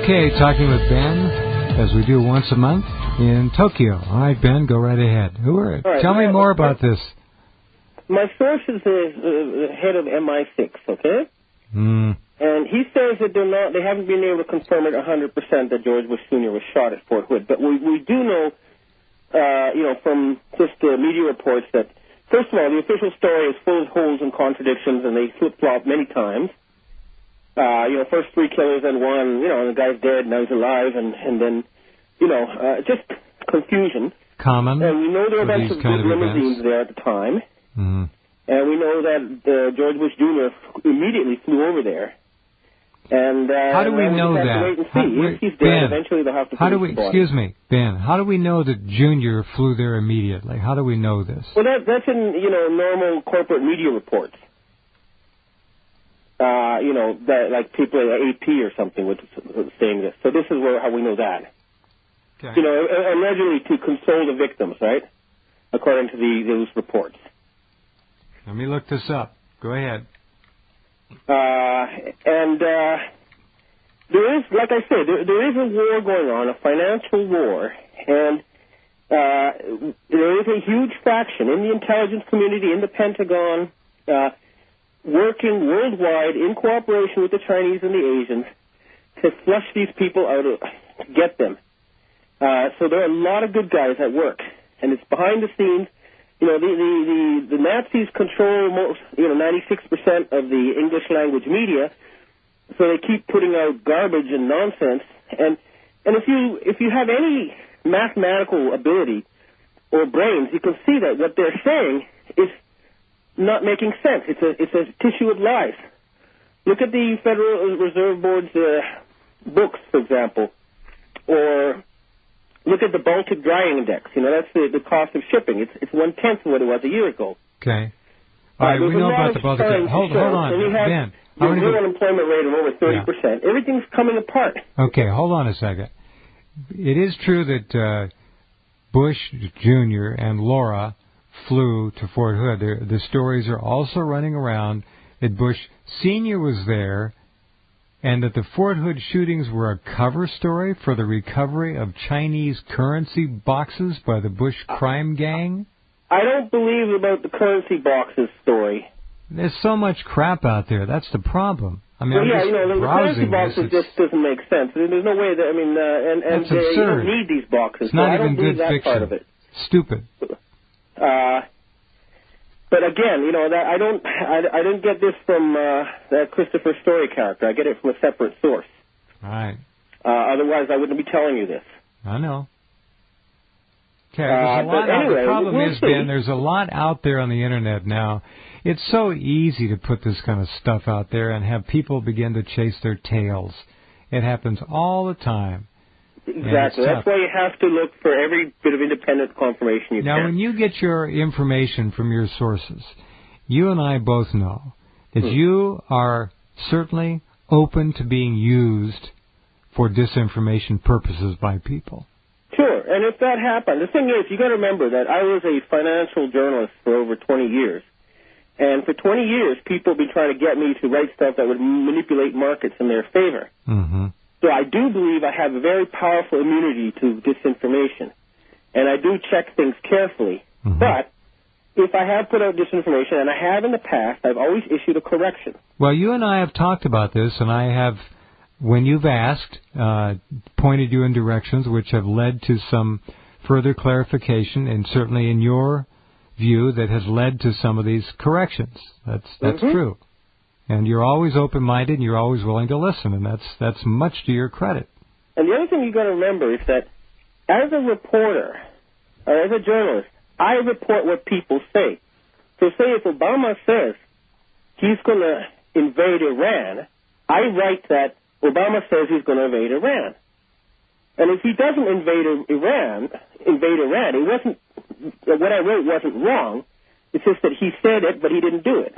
Okay, talking with Ben, as we do once a month in Tokyo. All right, Ben, go right ahead. Tell me more about this. My source is the head of MI6, okay? And he says that they haven't been able to confirm it 100% that George Bush Sr. was shot at Fort Hood. But we do know, from just the media reports that, first of all, the official story is full of holes and contradictions, and they flip-flop many times. First 3 killers and one, and the guy's dead, now he's alive, and then, just confusion. Common. And we know there are a bunch of limousines there at the time. Mm-hmm. And we know that George Bush Jr. immediately flew over there. And how do we know that? Wait and see. If he's dead, eventually they'll have to excuse me, Ben, how do we know that Jr. flew there immediately? How do we know this? Well, that's in, normal corporate media reports. That like people at AP or something was saying this. So this is how we know that. Okay. Allegedly to console the victims, right? According to those reports. Let me look this up. Go ahead. And there is, like I said, there is a war going on, a financial war, and there is a huge faction in the intelligence community, in the Pentagon, working worldwide in cooperation with the Chinese and the Asians to flush these people out, to get them. So there are a lot of good guys at work, and it's behind the scenes. The Nazis control most, 96% of the English language media, so they keep putting out garbage and nonsense. And if you have any mathematical ability or brains, you can see that what they're saying is not making sense. It's a tissue of lies. Look at the Federal Reserve Board's books, for example, or look at the Baltic Drying Index. That's the cost of shipping. It's 1/10 of what it was a year ago. Okay. All right, we know about the Baltic. Hold on, Ben. The real unemployment rate of over 30%. Yeah. Everything's coming apart. Okay, hold on a second. It is true that Bush Jr. and Laura flew to Fort Hood. The stories are also running around that Bush Sr. was there, and that the Fort Hood shootings were a cover story for the recovery of Chinese currency boxes by the Bush crime gang? I don't believe about the currency boxes story. There's so much crap out there. That's the problem. I mean, the currency boxes just doesn't make sense. There's no way that, and you don't need these boxes. It's not even good fiction. Part of it. Stupid. But again, that I don't get this from that Christopher Story character. I get it from a separate source. All right. Otherwise, I wouldn't be telling you this. I know. Okay, there's a lot. Anyway, the problem we'll is, Ben, there's a lot out there on the internet now. It's so easy to put this kind of stuff out there and have people begin to chase their tails. It happens all the time. Exactly. That's why you have to look for every bit of independent confirmation you can. Now, when you get your information from your sources, you and I both know that you are certainly open to being used for disinformation purposes by people. Sure. And if that happened, the thing is, you got to remember that I was a financial journalist for over 20 years. And for 20 years, people have been trying to get me to write stuff that would manipulate markets in their favor. Mm-hmm. So I do believe I have a very powerful immunity to disinformation. And I do check things carefully. Mm-hmm. But if I have put out disinformation, and I have in the past, I've always issued a correction. Well, you and I have talked about this, and I have, when you've asked, pointed you in directions which have led to some further clarification, and certainly in your view that has led to some of these corrections. That's true. And you're always open-minded, and you're always willing to listen, and that's much to your credit. And the other thing you've got to remember is that as a reporter, or as a journalist, I report what people say. So say if Obama says he's going to invade Iran, I write that Obama says he's going to invade Iran. And if he doesn't invade Iran, it wasn't, what I wrote wasn't wrong. It's just that he said it, but he didn't do it.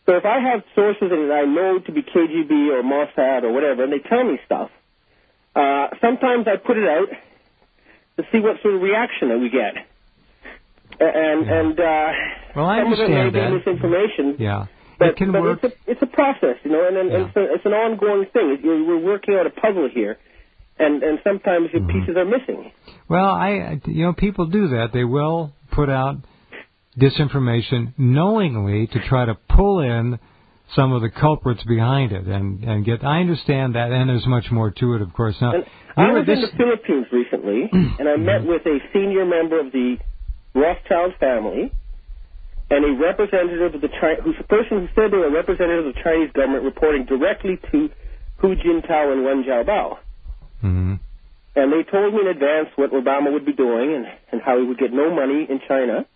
So if I have sources that I know to be KGB or Mossad or whatever, and they tell me stuff, sometimes I put it out to see what sort of reaction that we get. Well, I understand that. Misinformation. Yeah. it can work. It's a process, and it's an ongoing thing. We're working out a puzzle here, and sometimes your pieces are missing. Well, people do that. They will put out disinformation knowingly to try to pull in some of the culprits behind it and get. I understand that, and there's much more to it, of course. Now, I was in the Philippines recently, and I met with a senior member of the Rothschild family and a representative of the person who said they were a representative of the Chinese government reporting directly to Hu Jintao and Wen Jiabao. Mm-hmm. And they told me in advance what Obama would be doing and how he would get no money in China.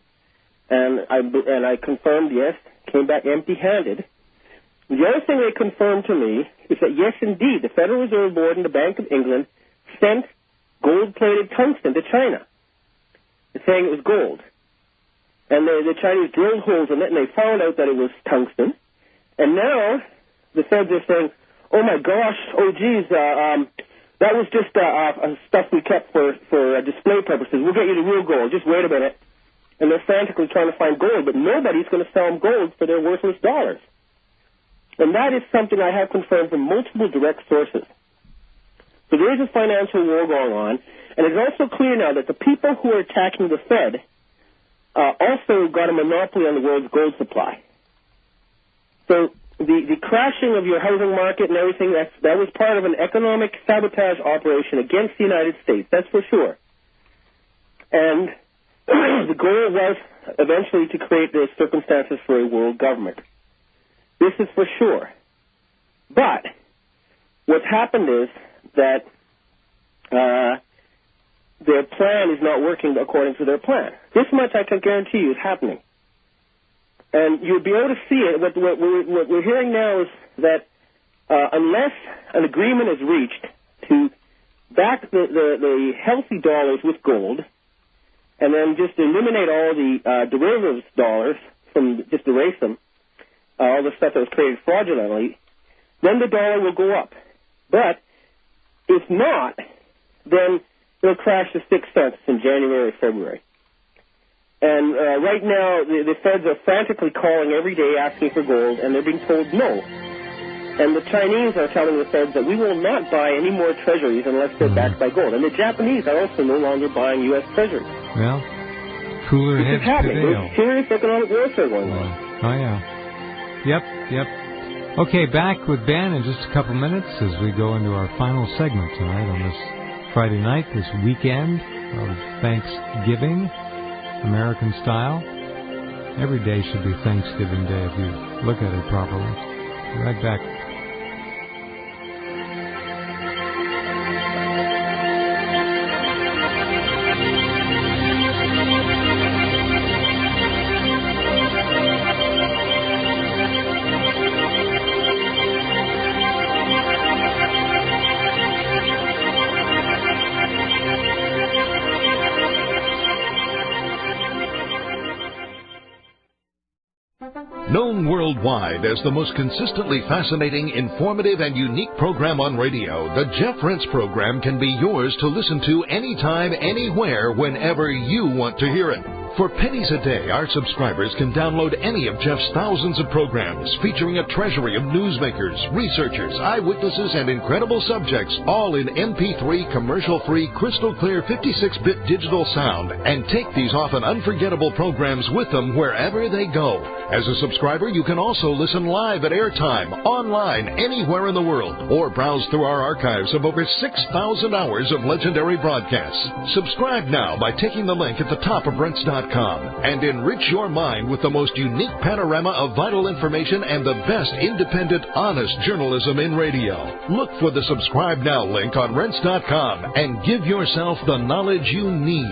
And I confirmed, yes, came back empty-handed. The other thing they confirmed to me is that, yes, indeed, the Federal Reserve Board and the Bank of England sent gold-plated tungsten to China, saying it was gold. And the Chinese drilled holes in it, and they found out that it was tungsten. And now the Feds are saying, oh, my gosh, oh, geez, that was just stuff we kept for display purposes. We'll get you the real gold. Just wait a minute. And they're frantically trying to find gold, but nobody's going to sell them gold for their worthless dollars. And that is something I have confirmed from multiple direct sources. So there is a financial war going on, and it's also clear now that the people who are attacking the Fed also got a monopoly on the world's gold supply. So the crashing of your housing market and everything, that was part of an economic sabotage operation against the United States, that's for sure. And the goal was eventually to create the circumstances for a world government. This is for sure. But what's happened is that their plan is not working according to their plan. This much I can guarantee you is happening. And you'll be able to see it. What we're hearing now is that unless an agreement is reached to back the healthy dollars with gold, and then just eliminate all the derivatives dollars just erase them, all the stuff that was created fraudulently, then the dollar will go up. But if not, then it'll crash to 6 cents in January, February. And right now, the Feds are frantically calling every day asking for gold, and they're being told no. And the Chinese are telling the Feds that we will not buy any more treasuries unless they're backed by gold. And the Japanese are also no longer buying U.S. treasuries. Well, cooler heads prevail. There's serious economic warfare going on. Oh, yeah. Yep. Okay, back with Ben in just a couple minutes as we go into our final segment tonight on this Friday night, this weekend of Thanksgiving, American style. Every day should be Thanksgiving Day if you look at it properly. Be right back. Known worldwide as the most consistently fascinating, informative, and unique program on radio, the Jeff Rense program can be yours to listen to anytime, anywhere, whenever you want to hear it. For pennies a day, our subscribers can download any of Jeff's thousands of programs featuring a treasury of newsmakers, researchers, eyewitnesses, and incredible subjects, all in MP3, commercial-free, crystal-clear 56-bit digital sound, and take these often unforgettable programs with them wherever they go. As a subscriber, you can also listen live at airtime, online, anywhere in the world, or browse through our archives of over 6,000 hours of legendary broadcasts. Subscribe now by taking the link at the top of Rense.com and enrich your mind with the most unique panorama of vital information and the best independent, honest journalism in radio. Look for the Subscribe Now link on Rense.com and give yourself the knowledge you need.